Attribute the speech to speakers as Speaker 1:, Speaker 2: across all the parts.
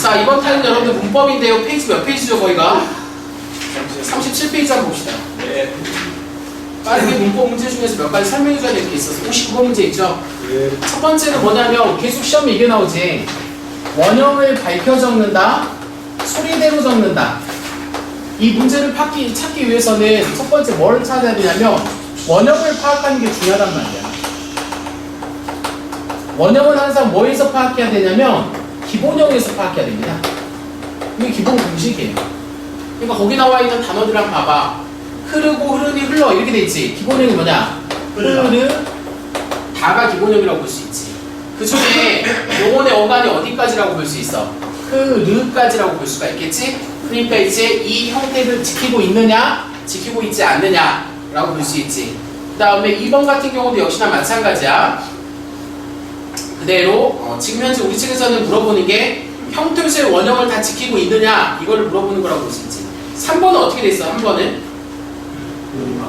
Speaker 1: 자, 이번 타임은 여러분들 문법인데요. 페이지 몇 페이지죠, 거기가? 37페이지 한번 봅시다.
Speaker 2: 네.
Speaker 1: 빠르게 문법 문제 중에서 몇 가지 설명해줘야 될 게 있어서 59번 문제 있죠?
Speaker 2: 네.
Speaker 1: 첫 번째는 뭐냐면 계속 시험에 이게 나오지. 원형을 밝혀 적는다, 소리대로 적는다. 이 문제를 찾기 위해서는 첫 번째 뭘 찾아야 되냐면 원형을 파악하는 게 중요하단 말이야. 원형은 항상 뭐에서 파악해야 되냐면 기본형에서 파악해야 됩니다. 이게 기본 공식이에요. 그러니까 거기 나와 있는 단어들 한번 봐봐. 흐르고 흐르니 흘러 이렇게 돼 있지. 기본형이 뭐냐? 다가 기본형이라고 볼 수 있지. 그 중에 용언의 어간이 어디까지라고 볼 수 있어? 흐르까지라고 볼 수가 있겠지? 그러니까 이제 이 형태를 지키고 있느냐, 지키고 있지 않느냐라고 볼 수 있지. 그 다음에 2번 같은 경우도 역시나 마찬가지야. 그대로 지금 현재 우리 측에서는 물어보는 게 형태수의 원형을 다 지키고 있느냐 이거를 물어보는 거라고 볼 수 있지. 3번은 어떻게 돼 있어?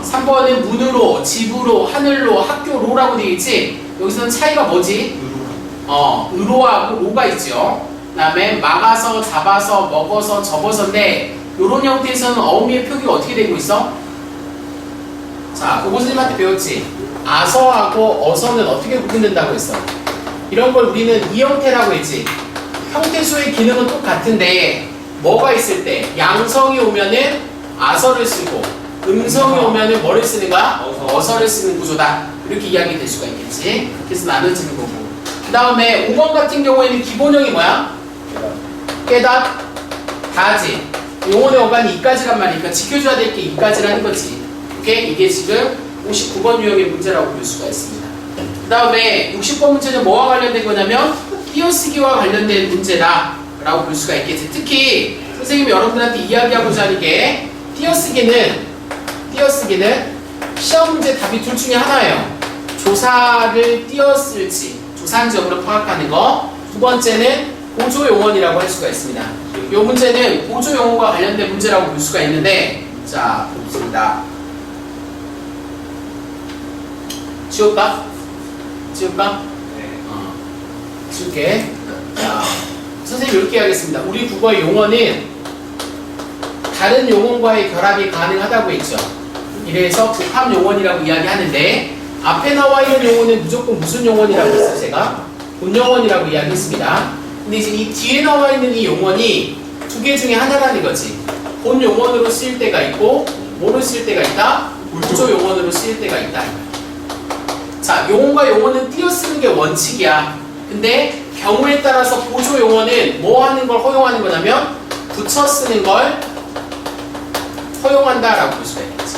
Speaker 1: 3번은 문으로, 집으로, 하늘로, 학교로라고 되어 있지. 여기서는 차이가 뭐지? 의로하고 로가 있죠. 그 다음에 막아서, 잡아서, 먹어서, 접어서인데 요런 형태에서는 어음의 표기가 어떻게 되고 있어? 자, 고고 선생님한테 배웠지? 아서하고 어서는 어떻게 구분된다고 했어? 이런 걸 우리는 이 형태라고 했지. 형태수의 기능은 똑같은데 뭐가 있을 때 양성이 오면은 아서를 쓰고 음성이 오면은 뭐를 쓰는 거야? 어서를 쓰는 구조다. 이렇게 이야기 될 수가 있겠지. 그래서 나눠지는 거고. 그 다음에 5번 같은 경우에는 기본형이 뭐야? 깨닫, 다지. 용언의 어간이 이까지란 말이니까 지켜줘야 될 게 이까지라는 거지. 오케이? 이게 지금 59번 유형의 문제라고 볼 수가 있습니다. 그 다음에 60번 문제는 뭐와 관련된 거냐면 띄어쓰기와 관련된 문제다 라고 볼 수가 있겠지. 특히 선생님이 여러분들한테 이야기하고자 하는 게 띄어쓰기는 시험 문제 답이 둘 중에 하나예요. 조사를 띄어쓸지 조사한적으로 파악하는 거. 두 번째는 보조용언이라고 할 수가 있습니다. 이 문제는 보조용언과 관련된 문제라고 볼 수가 있는데, 자 봅니다. 지울까?
Speaker 2: 네.
Speaker 1: 지울게. 자, 선생님 이렇게 하겠습니다. 우리 국어의 용어는 다른 용언과의 결합이 가능하다고 했죠. 이래서 복합 용언이라고 이야기하는데 앞에 나와 있는 용어는 무조건 무슨 용언이라고 했어요? 제가 본용언이라고 이야기했습니다. 근데 이제 이 뒤에 나와 있는 이 용언이 두 개 중에 하나라는 거지. 본 용언으로 쓰일 때가 있고 뭐로 쓰일 때가 있다? 보조 용언으로 쓰일 때가 있다. 자, 용언과 용언은 띄어쓰는 게 원칙이야. 근데 경우에 따라서 보조 용언은 뭐 하는 걸 허용하는 거냐면 붙여 쓰는 걸 허용한다라고 볼 수가 있겠지.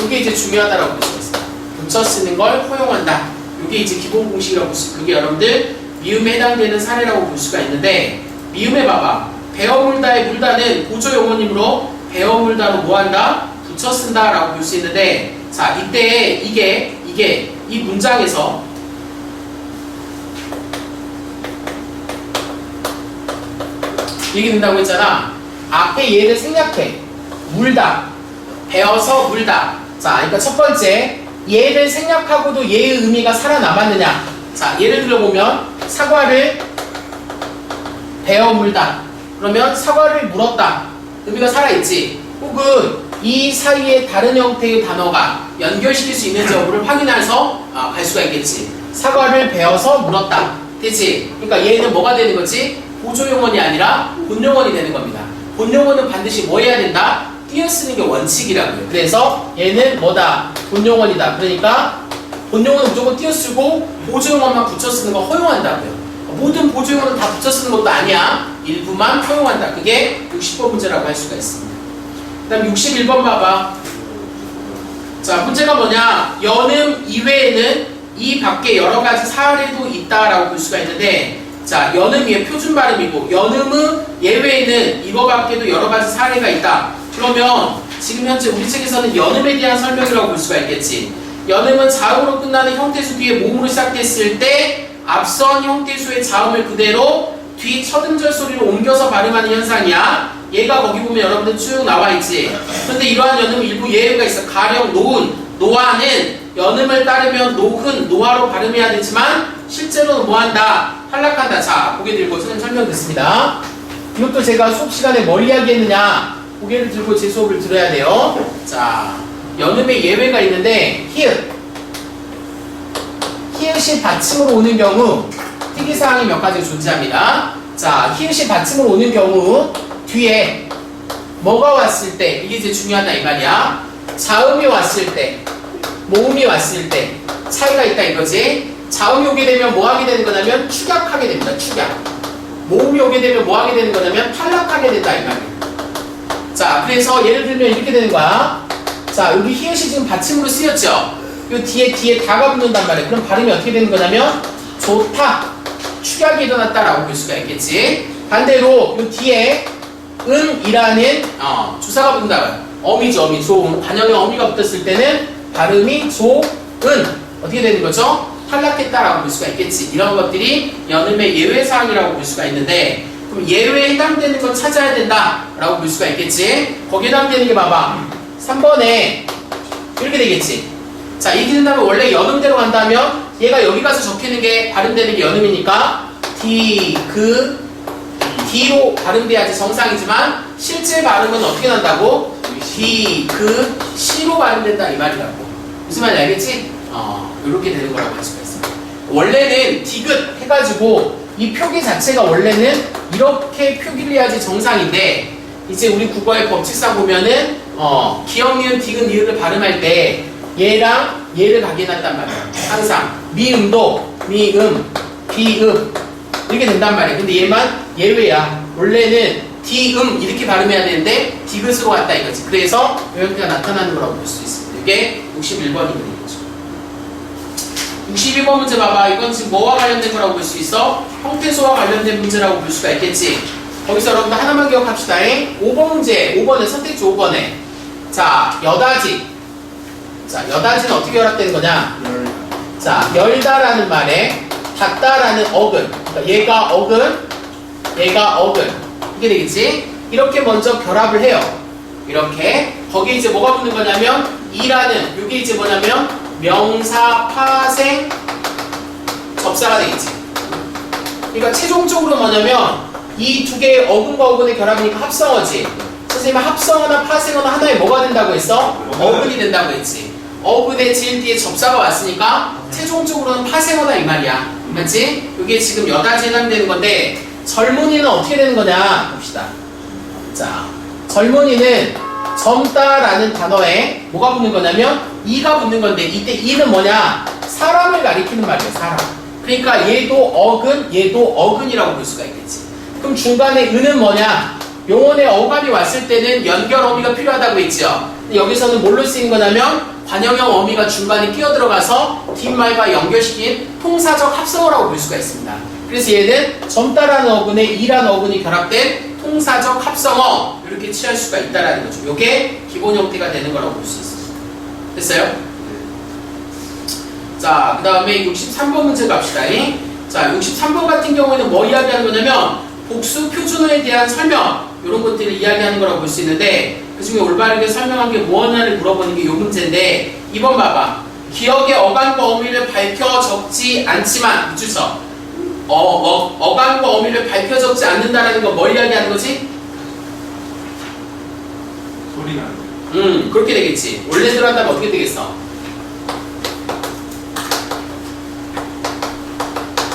Speaker 1: 이게 이제 중요하다라고 볼 수가 있습니다. 붙여 쓰는 걸 허용한다. 이게 이제 기본 공식이라고 볼 수 있고, 그게 여러분들 미음에 해당되는 사례라고 볼 수가 있는데, 미음에 봐봐. 베어물다의 물다는 보조 용어이므로 베어물다로 뭐한다? 붙여 쓴다라고 볼 수 있는데, 자, 이때 이게 이 문장에서 얘기 된다고 했잖아. 앞에 얘를 생략해. 물다. 베어서 물다. 자, 그러니까 첫 번째, 얘를 생략하고도 얘의 의미가 살아남았느냐. 자, 예를 들어보면 사과를 베어 물다. 그러면 사과를 물었다. 의미가 살아있지. 혹은 이 사이에 다른 형태의 단어가 연결시킬 수 있는지 여부를 확인해서 갈 수가 있겠지. 사과를 베어서 물었다. 됐지? 그러니까 얘는 뭐가 되는 거지? 보조용언이 아니라 본용언이 되는 겁니다. 본용언은 반드시 뭐 해야 된다? 띄어쓰는 게 원칙이라고요. 그래서 얘는 뭐다? 본용언이다. 그러니까 본용언은 무조건 띄어쓰고 보조용언만 붙여 쓰는 거 허용한다고요. 모든 보조용언은 다 붙여 쓰는 것도 아니야. 일부만 허용한다. 그게 60번 문제라고 할 수가 있습니다. 그 다음 61번 봐봐. 자, 문제가 뭐냐? 연음 이외에는 이 밖에 여러 가지 사례도 있다라고 볼 수가 있는데, 자, 연음이 표준 발음이고 연음의 예외에는 이거 밖에도 여러 가지 사례가 있다. 그러면 지금 현재 우리 책에서는 연음에 대한 설명이라고 볼 수가 있겠지. 연음은 자음으로 끝나는 형태수 뒤에 몸으로 시작됐을 때 앞선 형태수의 자음을 그대로 뒤 첫 음절 소리로 옮겨서 발음하는 현상이야. 얘가 거기 보면 여러분들 쭉 나와 있지. 그런데 이러한 연음은 일부 예외가 있어. 가령 노은, 노아는 연음을 따르면 노흔, 노아로 발음해야 되지만 실제로는 뭐한다? 탈락한다. 자, 고개 들고 선생님 설명 듣습니다. 이것도 제가 수업 시간에 뭘 이야기했느냐 고개를 들고 제 수업을 들어야 돼요. 자, 연음의 예외가 있는데 히읗이 받침으로 오는 경우 특이사항이 몇 가지 존재합니다. 자, 히읗이 받침으로 오는 경우 뒤에 뭐가 왔을 때 이게 이제 중요하다 이 말이야. 자음이 왔을 때, 모음이 왔을 때 차이가 있다 이거지. 자음이 오게 되면 뭐 하게 되는 거냐면 축약하게 됩니다. 축약. 모음이 오게 되면 뭐 하게 되는 거냐면 탈락하게 된다 이 말이야. 자, 그래서 예를 들면 이렇게 되는 거야. 자, 여기 히읗이 지금 받침으로 쓰였죠. 요 뒤에 다가 붙는단 말이야. 그럼 발음이 어떻게 되는 거냐면 좋다, 축약이 일어났다라고 볼 수가 있겠지. 반대로 요 뒤에 은이라는 주사가 붙는다. 어미죠, 어미. 조음. 반영의 어미가 붙었을 때는 발음이 조은 어떻게 되는 거죠? 탈락했다라고 볼 수가 있겠지. 이런 것들이 연음의 예외사항이라고 볼 수가 있는데, 그럼 예외에 해당되는 건 찾아야 된다라고 볼 수가 있겠지. 거기에 해당되는 게 봐봐. 3번에 이렇게 되겠지. 자, 이렇게 된다면 원래 연음대로 간다면 얘가 여기 가서 적히는 게 발음되는 게 연음이니까 D로 발음돼야지 정상이지만 실제 발음은 어떻게 난다고? C로 발음된다 이 말이라고. 무슨 말인지 알겠지? 이렇게 되는 거라고 할 수가 있어. 원래는 디귿 해가지고 이 표기 자체가 원래는 이렇게 표기를 해야지 정상인데, 이제 우리 국어의 법칙상 보면은 기역, 니은, 디귿, 니은을 발음할 때 얘랑 얘를 가게 해놨단 말이야. 항상 미음도 미음, 비음 이렇게 된단 말이야. 근데 얘만 예외야. 원래는 디음 이렇게 발음해야 되는데 디귿으로 왔다 이거지. 그래서 여기가 나타나는 거라고 볼 수 있습니다. 이게 61번이거든요. 62번 문제 봐봐. 이건 지금 뭐와 관련된 거라고 볼 수 있어? 형태소와 관련된 문제라고 볼 수가 있겠지. 거기서 여러분들 하나만 기억합시다. 5번 문제, 5번에 선택지 5번에 자, 여다지. 자, 여다지는 어떻게 결합되는 거냐? 자, 열다라는 말에 닫다라는 어근. 그러니까 얘가 어근. 이게 되겠지? 이렇게 먼저 결합을 해요. 이렇게. 거기에 이제 뭐가 붙는 거냐면 이라는, 이게 이제 뭐냐면 명사, 파생, 접사가 되겠지. 그러니까 최종적으로 뭐냐면 이 두 개의 어근과 어근의 결합이니까 합성어지. 선생님은 합성어나 파생어나 하나에 뭐가 된다고 했어? 어근이 된다고 했지. 어근의 질 뒤에 접사가 왔으니까 최종적으로는 파생어다 이 말이야. 맞지? 이게 지금 여다지에 해당되는 건데, 젊은이는 어떻게 되는 거냐 봅시다. 자, 젊은이는 젊다라는 단어에 뭐가 붙는 거냐면 이가 붙는 건데, 이때 이는 뭐냐? 사람을 가리키는 말이에요. 사람. 그러니까 얘도 어근이라고 볼 수가 있겠지. 그럼 중간에 은은 뭐냐? 용언의 어감이 왔을 때는 연결 어미가 필요하다고 했죠. 근데 여기서는 뭘로 쓰인 거냐면 관형형 어미가 중간에 끼어들어가서 뒷말과 연결시킨 통사적 합성어라고 볼 수가 있습니다. 그래서 얘는 젊다라는 어근에 이라는 어근이 결합된 통사적 합성어, 이렇게 취할 수가 있다라는 거죠. 이게 기본 형태가 되는 거라고 볼 수 있습니다. 됐어요? 자, 그 다음에 63번 문제 갑시다. 자, 63번 같은 경우에는 뭐 이야기하는 거냐면 복수 표준어에 대한 설명, 이런 것들을 이야기하는 거라고 볼 수 있는데, 그 중에 올바르게 설명한 게 뭐냐를 물어보는 게 이 문제인데, 2번 봐봐. 기억의 어감과 어미를 밝혀 적지 않지만, 주서 어감과 어미를 밝혀 적지 않는다라는 건 뭘 이야기하는 거지?
Speaker 2: 소리가 안 돼.
Speaker 1: 그렇게 되겠지. 원래대로 한다면 어떻게 되겠어?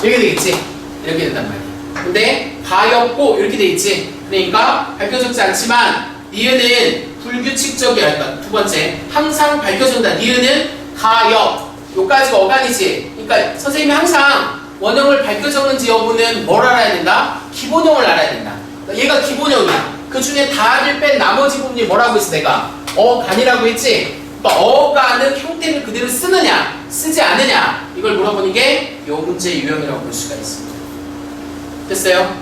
Speaker 1: 이렇게 되겠지. 이렇게 된단 말이야. 근데 가엽고 이렇게 되겠지. 그러니까 밝혀졌지 않지만 니은은 불규칙적이야. 그러니까 두 번째, 항상 밝혀준다. 니은은 가엽. 요까지가 어간이지. 그러니까 선생님이 항상 원형을 밝혀 적는지 여부는 뭘 알아야 된다? 기본형을 알아야 된다. 그러니까 얘가 기본형이야. 그 중에 다를 뺀 나머지 부분이 뭐라고 했어? 내가 어간이라고 했지. 그러니까 어간은 형태를 그대로 쓰느냐 쓰지 않느냐, 이걸 물어보는 게 이 문제의 유형이라고 볼 수가 있습니다. 됐어요?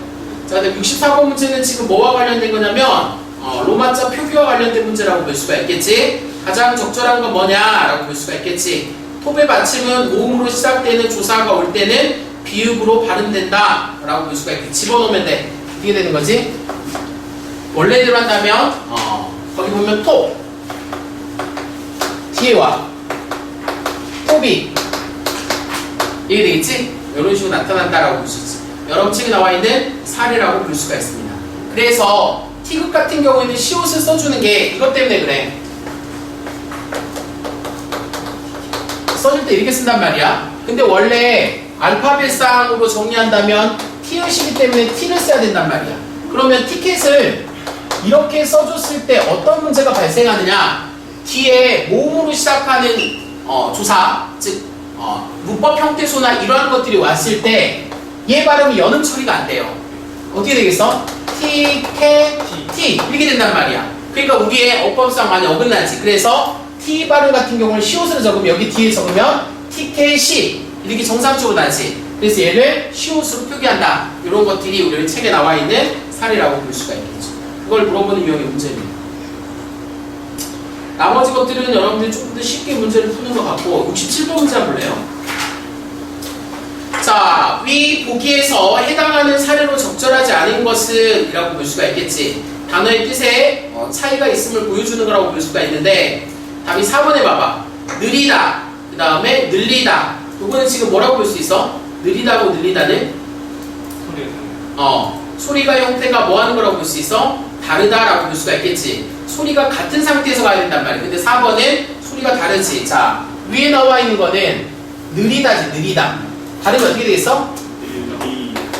Speaker 1: 자, 근데 64번 문제는 지금 뭐와 관련된 거냐면 로마자 표기와 관련된 문제라고 볼 수가 있겠지. 가장 적절한 건 뭐냐라고 볼 수가 있겠지. 톱의 받침은 모음으로 시작되는 조사가 올 때는 비읍으로 발음된다 라고 볼 수가 있겠지. 집어넣으면 돼. 이게 되는 거지. 원래대로 한다면 거기 보면 톱 뒤에 와. 톱이 이게 되겠지? 이런 식으로 나타난다라고 볼 수 있지. 여러분 책에 나와 있는 사례라고 볼 수가 있습니다. 그래서 T극 같은 경우에는 시옷을 써주는 게 이것 때문에 그래. 써줄 때 이렇게 쓴단 말이야. 근데 원래 알파벳상으로 정리한다면 T의식이기 때문에 T를 써야 된단 말이야. 그러면 티켓을 이렇게 써줬을 때 어떤 문제가 발생하느냐? 뒤에 모음으로 시작하는 조사, 즉 문법 형태소나 이러한 것들이 왔을 때 얘 발음이 연음 처리가 안 돼요. 어떻게 되겠어? T, K, T 이렇게 된단 말이야. 그러니까 우리의 어법상 많이 어긋나지. 그래서 T 발음 같은 경우는 시옷으로 적으면 여기 뒤에 적으면 T, K, C 이렇게 정상적으로 나지. 그래서 얘를 시옷으로 표기한다. 이런 것들이 우리 책에 나와 있는 사례라고 볼 수가 있겠죠. 그걸 물어보는 유형의 문제입니다. 나머지 것들은 여러분들이 조금 더 쉽게 문제를 푸는 것 같고 67번 문제 한번 볼래요. 자, 위 보기에서 해당하는 사례로 적절하지 않은 것은 이라고 볼 수가 있겠지. 단어의 뜻에 차이가 있음을 보여주는 거라고 볼 수가 있는데 답이 4번에 봐봐. 느리다, 그 다음에 늘리다. 이거는 지금 뭐라고 볼 수 있어? 느리다고 늘리다는? 소리가 형태가 뭐 하는 거라고 볼 수 있어? 다르다라고 볼 수가 있겠지. 소리가 같은 상태에서 가야 된단 말이야. 근데 4번은 소리가 다르지. 자, 위에 나와 있는 거는 느리다지, 느리다. 발음이 어떻게 되겠어?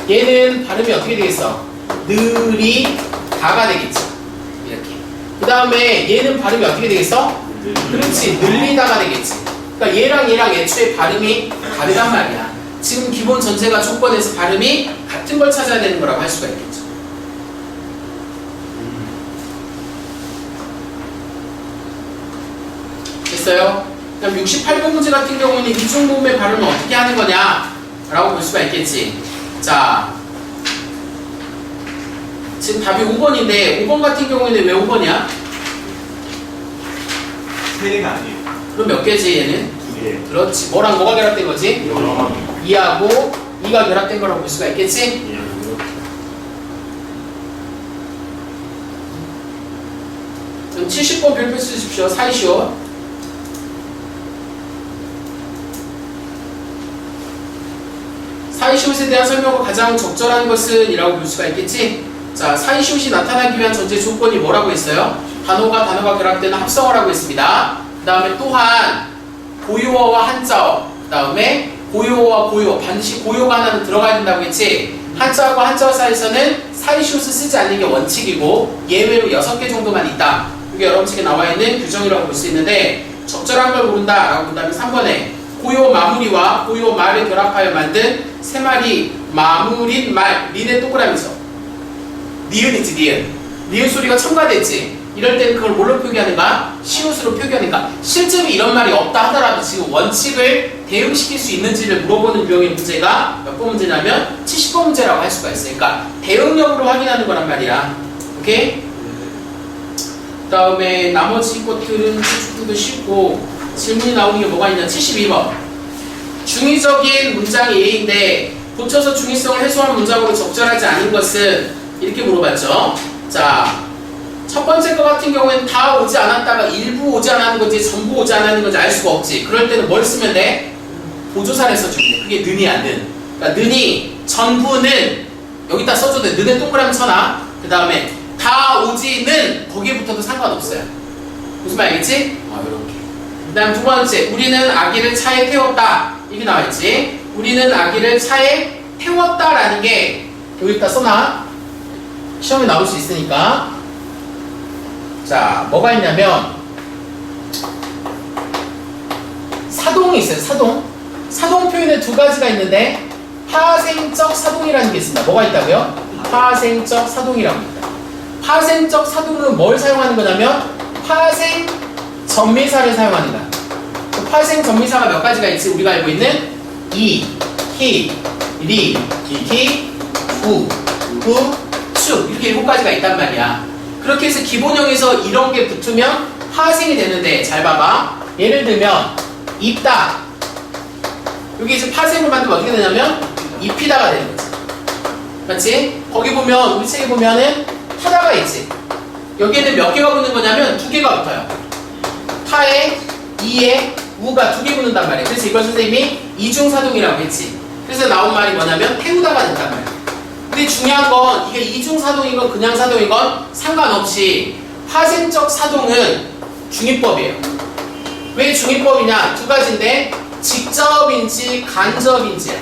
Speaker 1: 얘는 발음이 어떻게 되겠어? 느리다가 되겠지. 이렇게. 그 다음에 얘는 발음이 어떻게 되겠어? 그렇지, 늘리다가 되겠지. 그러니까 얘랑 애초에 발음이 다르단 말이야. 지금 기본 전제가 조건에서 발음이 같은 걸 찾아야 되는 거라고 할 수가 있겠죠. 됐어요? 그럼 68번 문제 같은 경우는 이중모음의 발음을 어떻게 하는 거냐? 라고 볼 수가 있겠지. 자, 지금 답이 5번인데 5번 같은 경우에는 왜 5번이야?
Speaker 2: 세 개가 아니에요.
Speaker 1: 그럼 몇 개지 얘는?
Speaker 2: 두 개.
Speaker 1: 그렇지. 뭐랑 뭐가 결합된 거지? 2하고 2가 결합된 거라고 볼 수가 있겠지? 그럼 70번 별표 쓰십시오. 사이시오. 사이시옷에 대한 설명으로 가장 적절한 것은 이라고 볼 수가 있겠지? 자, 사이시옷이 나타나기 위한 전제 조건이 뭐라고 했어요? 단어가 결합되는 합성어라고 했습니다. 그 다음에 또한 고유어와 한자어, 그 다음에 고유어와 고유어, 반드시 고유어가 하나는 들어가야 된다고 했지? 한자어와 한자어 사이에서는 사이시옷을 쓰지 않는 게 원칙이고 예외로 6개 정도만 있다. 이게 여러분 책에 나와 있는 규정이라고 볼 수 있는데 적절한 걸 모른다 라고 본다면 3번에 고요 마무리와 고요 말을 결합하여 만든 세 마리 마무린 말, 린의 동그라미죠. 니은이지, 니은. 니은 소리가 첨가됐지. 이럴 때는 그걸 뭘로 표기하는가? 시옷으로 표기하는가? 실제로 이런 말이 없다 하더라도 지금 원칙을 대응시킬 수 있는지를 물어보는 유형의 문제가 몇 번 문제냐면 70번 문제라고 할 수가 있어요. 그러니까 대응력으로 확인하는 거란 말이야. 오케이? 그 다음에 나머지 것들은 조금 더 쉽고 질문이 나오는 게 뭐가 있냐? 72번. 중의적인 문장이 A인데 고쳐서 중의성을 해소한 문장으로 적절하지 않은 것은 이렇게 물어봤죠. 자, 첫 번째 거 같은 경우에는 다 오지 않았다가 일부 오지 않았는 건지 전부 오지 않았는 건지 알 수가 없지. 그럴 때는 뭘 쓰면 돼? 보조사를 써주면 돼. 그게 는이야, 는. 그러니까 는이 전부는 여기다 써줘도 돼. 는에 동그라미 쳐놔. 그 다음에 다 오지는 거기에 붙어도 상관없어요. 무슨 말이겠지? 이렇게. 그 다음 두 번째, 우리는 아기를 차에 태웠다. 이게 나와있지. 우리는 아기를 차에 태웠다라는 게 여기다 써놔. 시험에 나올 수 있으니까. 자, 뭐가 있냐면 사동이 있어요. 사동. 사동 표현에 두 가지가 있는데 파생적 사동이라는 게 있습니다. 뭐가 있다고요? 파생적 사동이라고 있다. 파생적 사동은 뭘 사용하는 거냐면 파생 전미사를 사용하는 거야. 그 파생 전미사가 몇 가지가 있지? 우리가 알고 있는 이, 히, 리, 기, 우, 우, 추 이렇게 7가지가 있단 말이야. 그렇게 해서 기본형에서 이런 게 붙으면 파생이 되는데 잘 봐봐. 예를 들면 입다. 여기 이제 파생을 만들면 어떻게 되냐면 입히다가 되는 거지. 맞지? 거기 보면 우리 책에 보면은 타다가 있지. 여기에는 몇 개가 붙는 거냐면 2개가 붙어요. 타에 이에 우가 2개 붙는단 말이에요. 그래서 이걸 선생님이 이중사동이라고 했지. 그래서 나온 말이 뭐냐면 태우다가 된단 말이에요. 근데 중요한 건 이게 이중사동이건 그냥사동이건 상관없이 파생적 사동은 중위법이에요. 왜 중위법이냐? 두 가지인데 직접인지 간접인지야.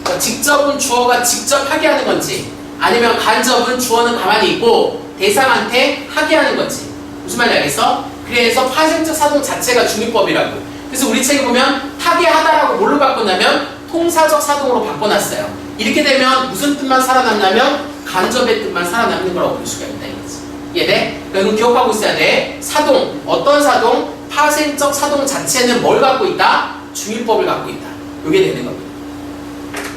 Speaker 1: 그러니까 직접은 주어가 직접 하게 하는 건지 아니면 간접은 주어는 가만히 있고 대상한테 하게 하는 건지. 무슨 말인지 알겠어? 그래서 파생적 사동 자체가 중위법이라고. 그래서 우리 책에 보면 타게 하다라고 뭘로 바꿨냐면 통사적 사동으로 바꿔놨어요. 이렇게 되면 무슨 뜻만 살아남냐면 간접의 뜻만 살아남는 거라고 볼 수가 있다 이거지. 이해돼? 그러니까 이건 기억하고 있어야 돼. 사동, 어떤 사동? 파생적 사동 자체는 뭘 갖고 있다? 중위법을 갖고 있다. 이게 되는 겁니다.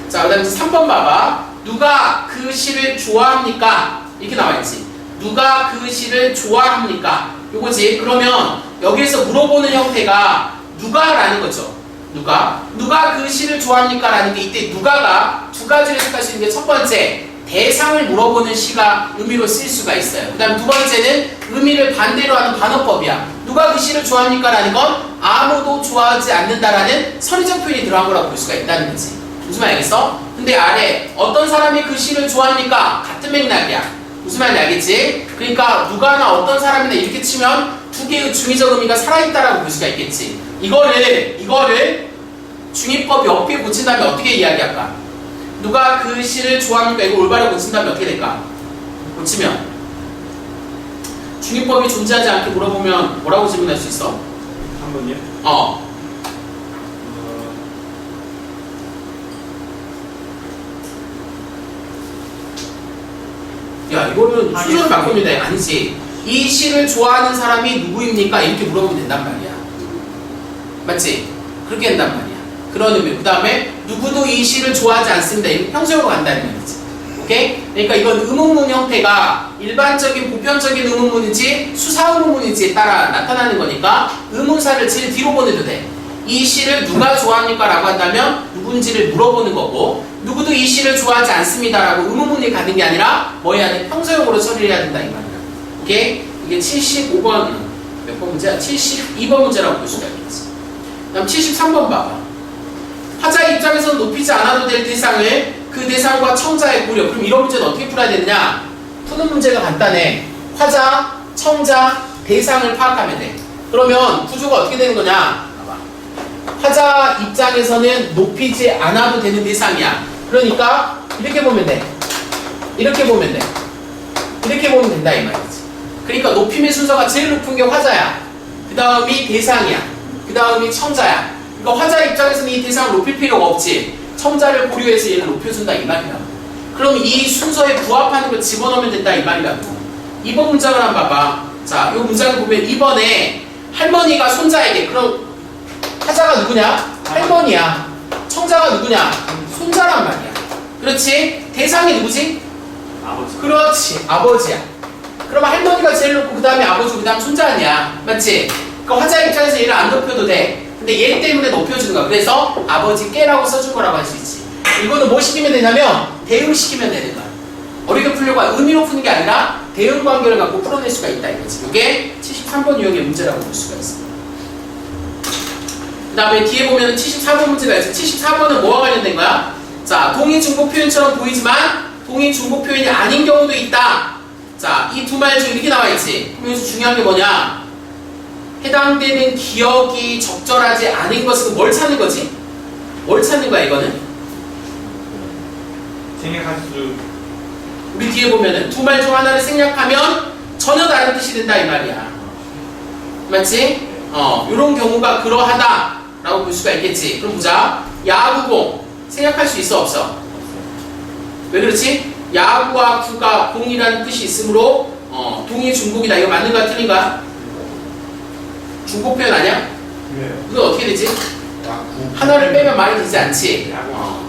Speaker 1: 자, 그 다음에 3번 봐봐. 누가 그 시를 좋아합니까? 이렇게 나와있지. 누가 그 시를 좋아합니까? 요거지. 그러면 여기에서 물어보는 형태가 누가라는 거죠. 누가 그 시를 좋아합니까? 라는 게 이때 누가가 두 가지를 해석할 수 있는 게 첫 번째, 대상을 물어보는 시가 의미로 쓰일 수가 있어요. 그 다음 두 번째는 의미를 반대로 하는 반어법이야. 누가 그 시를 좋아합니까? 라는 건 아무도 좋아하지 않는다라는 선의적 표현이 들어간 거라고 볼 수가 있다는 거지. 무슨 말 알겠어? 근데 아래 어떤 사람이 그 시를 좋아합니까? 같은 맥락이야. 무슨 말인지 알겠지? 그러니까 누가나 어떤 사람이나 이렇게 치면 두 개의 중의적 의미가 살아있다라고 볼 수가 있겠지. 이거를 중위법 옆에 붙인다면 어떻게 이야기할까? 누가 그 시를 좋아합니까? 이거 올바로 붙인다면 어떻게 될까? 붙이면 중위법이 존재하지 않게 물어보면 뭐라고 질문할 수 있어?
Speaker 2: 한 번요?
Speaker 1: 야, 이거는 순서를 바꾸면 돼. 아니지. 이 시를 좋아하는 사람이 누구입니까? 이렇게 물어보면 된단 말이야. 맞지? 그렇게 된단 말이야. 그런 의미. 그 다음에 누구도 이 시를 좋아하지 않습니다. 이렇게 평소형으로 간다는 말이지. 오케이? 그러니까 이건 의문문 형태가 일반적인 보편적인 의문문인지 수사 의문문인지에 따라 나타나는 거니까 의문사를 제일 뒤로 보내도 돼. 이 시를 누가 좋아합니까? 라고 한다면 누군지를 물어보는 거고, 누구도 이 시를 좋아하지 않습니다 라고 의문문이 가는 게 아니라 뭐 해야 돼? 평소형으로 처리를 해야 된다 이 말이야. 오케이? 이게 75번 몇 번 문제야? 72번 문제라고 볼 수가 있겠지. 그 다음 73번 봐봐. 화자 입장에서는 높이지 않아도 될 대상을 그 대상과 청자의 고려. 그럼 이런 문제는 어떻게 풀어야 되느냐? 푸는 문제가 간단해. 화자, 청자, 대상을 파악하면 돼. 그러면 구조가 어떻게 되는 거냐? 화자 입장에서는 높이지 않아도 되는 대상이야. 그러니까 이렇게 보면 돼. 이렇게 보면 돼. 이렇게 보면 된다 이 말이지. 그러니까 높임의 순서가 제일 높은 게 화자야. 그 다음이 대상이야. 그 다음이 청자야. 그러니까 화자 입장에서는 이 대상을 높일 필요가 없지. 청자를 고려해서 얘를 높여준다 이 말이라고. 그럼 이 순서에 부합하는 걸 집어넣으면 된다 이 말이라고. 2번 문장을 한번 봐봐. 자, 이 문장을 보면 2번에 할머니가 손자에게, 그럼 화자가 누구냐? 할머니야. 청자가 누구냐? 손자란 말이야. 그렇지? 대상이 누구지?
Speaker 2: 아버지.
Speaker 1: 그렇지. 아버지야. 그러면 할머니가 제일 높고 그 다음에 아버지고 그 다음 손자 아니야. 맞지? 그러니까 화자 입장에서 얘를 안 높여도 돼. 근데 얘 때문에 높여주는 거야. 그래서 아버지께라고 써준 거라고 할 수 있지. 이거는 뭐 시키면 되냐면 대응시키면 되는 거야. 어렵게 풀려고 의미로 푸는 게 아니라 대응 관계를 갖고 풀어낼 수가 있다 이거지. 이게 73번 유형의 문제라고 볼 수가 있습니다. 그 다음에 뒤에 보면 74번 문제가 있어. 74번은 뭐와 관련된 거야? 자, 동의 중복 표현처럼 보이지만 동의 중복 표현이 아닌 경우도 있다. 자, 이 두 말 중 이렇게 나와 있지. 그럼 여기서 중요한 게 뭐냐? 해당되는 기억이 적절하지 않은 것은 뭘 찾는 거지? 뭘 찾는 거야 이거는?
Speaker 2: 생략할 수.
Speaker 1: 우리 뒤에 보면은 두 말 중 하나를 생략하면 전혀 다른 뜻이 된다 이 말이야. 맞지? 요런 경우가 그러하다 라고 볼 수가 있겠지. 그럼 보자. 야구공 생략할 수 있어 없어? 왜 그렇지? 야구와 구가 공이라는 뜻이 있으므로 동의 중복이다. 이거 맞는가 틀린가? 중복 표현 아니야? 이건 어떻게 되지? 하나를 빼면 말이 되지 않지?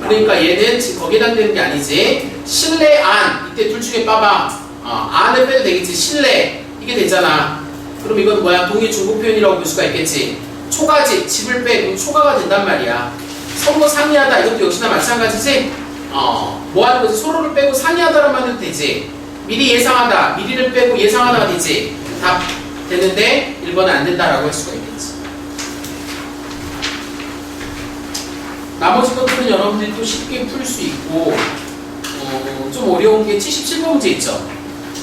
Speaker 1: 그러니까 얘는 지금 거기에 해당되는 게 아니지. 신뢰 안, 이때 둘 중에 봐봐. 안을 빼도 되겠지. 신뢰 이게 되잖아. 그럼 이건 뭐야? 동의 중복 표현이라고 볼 수가 있겠지. 초가집, 집을 빼, 그럼 초가가 된단 말이야. 서로 상의하다, 이것도 역시나 마찬가지지. 뭐 하는 거지? 서로를 빼고 상의하다라고 해도 되지. 미리 예상하다, 미리를 빼고 예상하다가 되지. 답 되는데 1번은 안 된다라고 할 수가 있겠지. 나머지 것들은 여러분들이 또 쉽게 풀 수 있고 좀 어려운 게 77번 문제 있죠.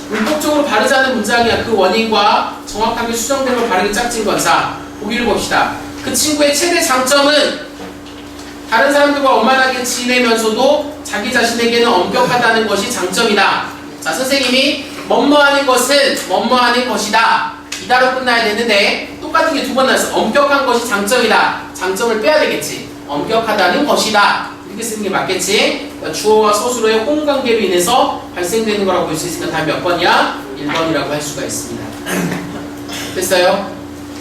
Speaker 1: 문법적으로 바르지 않은 문장이야. 그 원인과 정확하게 수정된 걸 바르게 짝진 건사. 보기를 봅시다. 그 친구의 최대 장점은 다른 사람들과 원만하게 지내면서도 자기 자신에게는 엄격하다는 것이 장점이다. 자, 선생님이 뭐뭐하는 것은 뭐뭐하는 것이다. 이다로 끝나야 되는데 똑같은 게 두 번 나왔어. 엄격한 것이 장점이다. 장점을 빼야 되겠지. 엄격하다는 것이다. 이렇게 쓰는 게 맞겠지. 그러니까 주어와 서술어의 호응관계로 인해서 발생되는 거라고 볼 수 있으니까 답이 몇 번이야? 1번이라고 할 수가 있습니다. 됐어요?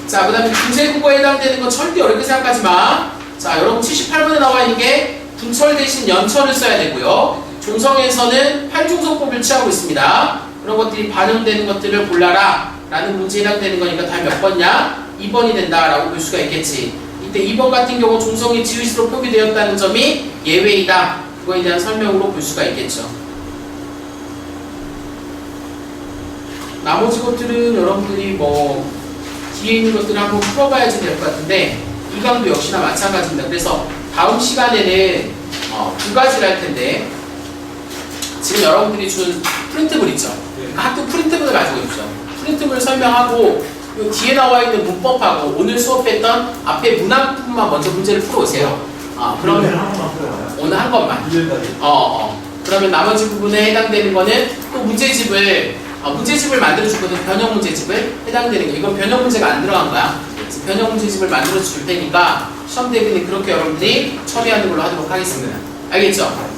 Speaker 1: 자, 그 다음에 중세국어에 해당되는 건 절대 어렵게 생각하지 마. 자, 여러분 78번에 나와 있는 게 분철 대신 연철을 써야 되고요. 종성에서는 팔중성법을 취하고 있습니다. 그런 것들이 반영되는 것들을 골라라 라는 문제에 해당되는 거니까 답이 몇 번이냐? 2번이 된다라고 볼 수가 있겠지. 이때 2번 같은 경우 종성이 지읒으로 표기되었다는 점이 예외이다. 그거에 대한 설명으로 볼 수가 있겠죠. 나머지 것들은 여러분들이 뭐 뒤에 있는 것들을 한번 풀어봐야지 될 것 같은데 이 강도 역시나 마찬가지입니다. 그래서 다음 시간에는 두 가지를 할 텐데 지금 여러분들이 준 프린트물 있죠? 학교 프린트물을 가지고 있죠. 프린트물을 설명하고 요 뒤에 나와 있는 문법하고 오늘 수업했던 앞에 문학 부분만 먼저 문제를 풀어오세요. 그러면 오늘 한 것만. 그러면 나머지 부분에 해당되는 거는 또 문제집을 만들어주거든. 변형 문제집을 해당되는 거. 이건 변형 문제가 안 들어간 거야. 그래서 변형 문제집을 만들어줄 테니까 시험 대비는 그렇게 여러분들이 처리하는 걸로 하도록 하겠습니다. 알겠죠?